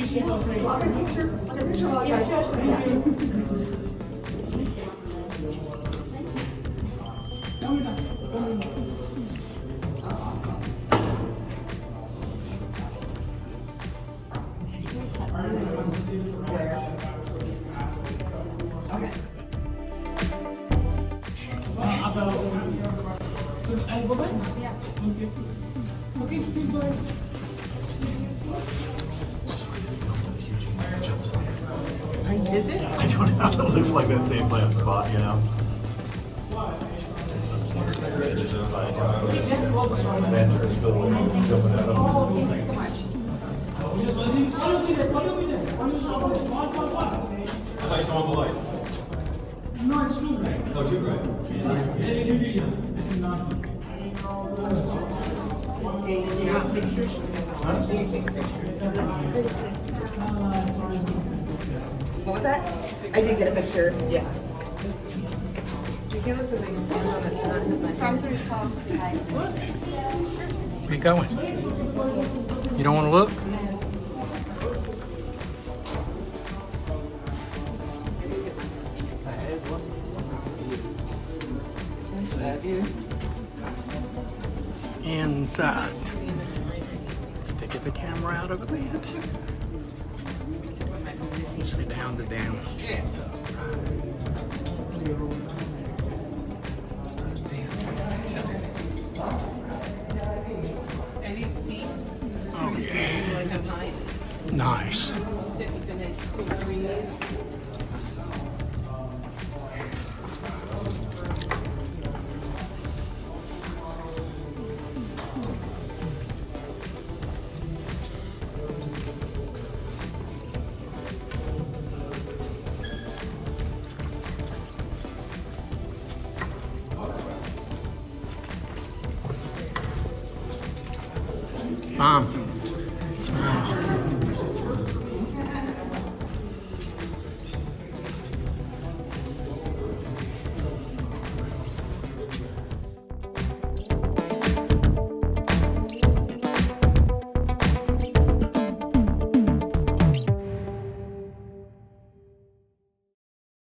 I'll get a picture. I'll get a picture of all you guys. Is it? I don't know. It looks like that same plant spot, you know. It's not the same thing. It's just like Ventures spillway jumping out of. Thank you so much. I thought you saw the light. No, it's too bright. Oh, too bright. It's not. Got pictures? Do you take pictures? What was that? I did get a picture. Yeah. Michaela says I can stand on the start of my Come to this house behind. Where you going? You don't want to look? Inside. Sticking the camera out of the bed. Sit down the dam. It's a Are these seats? Is this where Oh, you sit yeah. like at night? Nice. Sit with the nice cool breeze. Mom.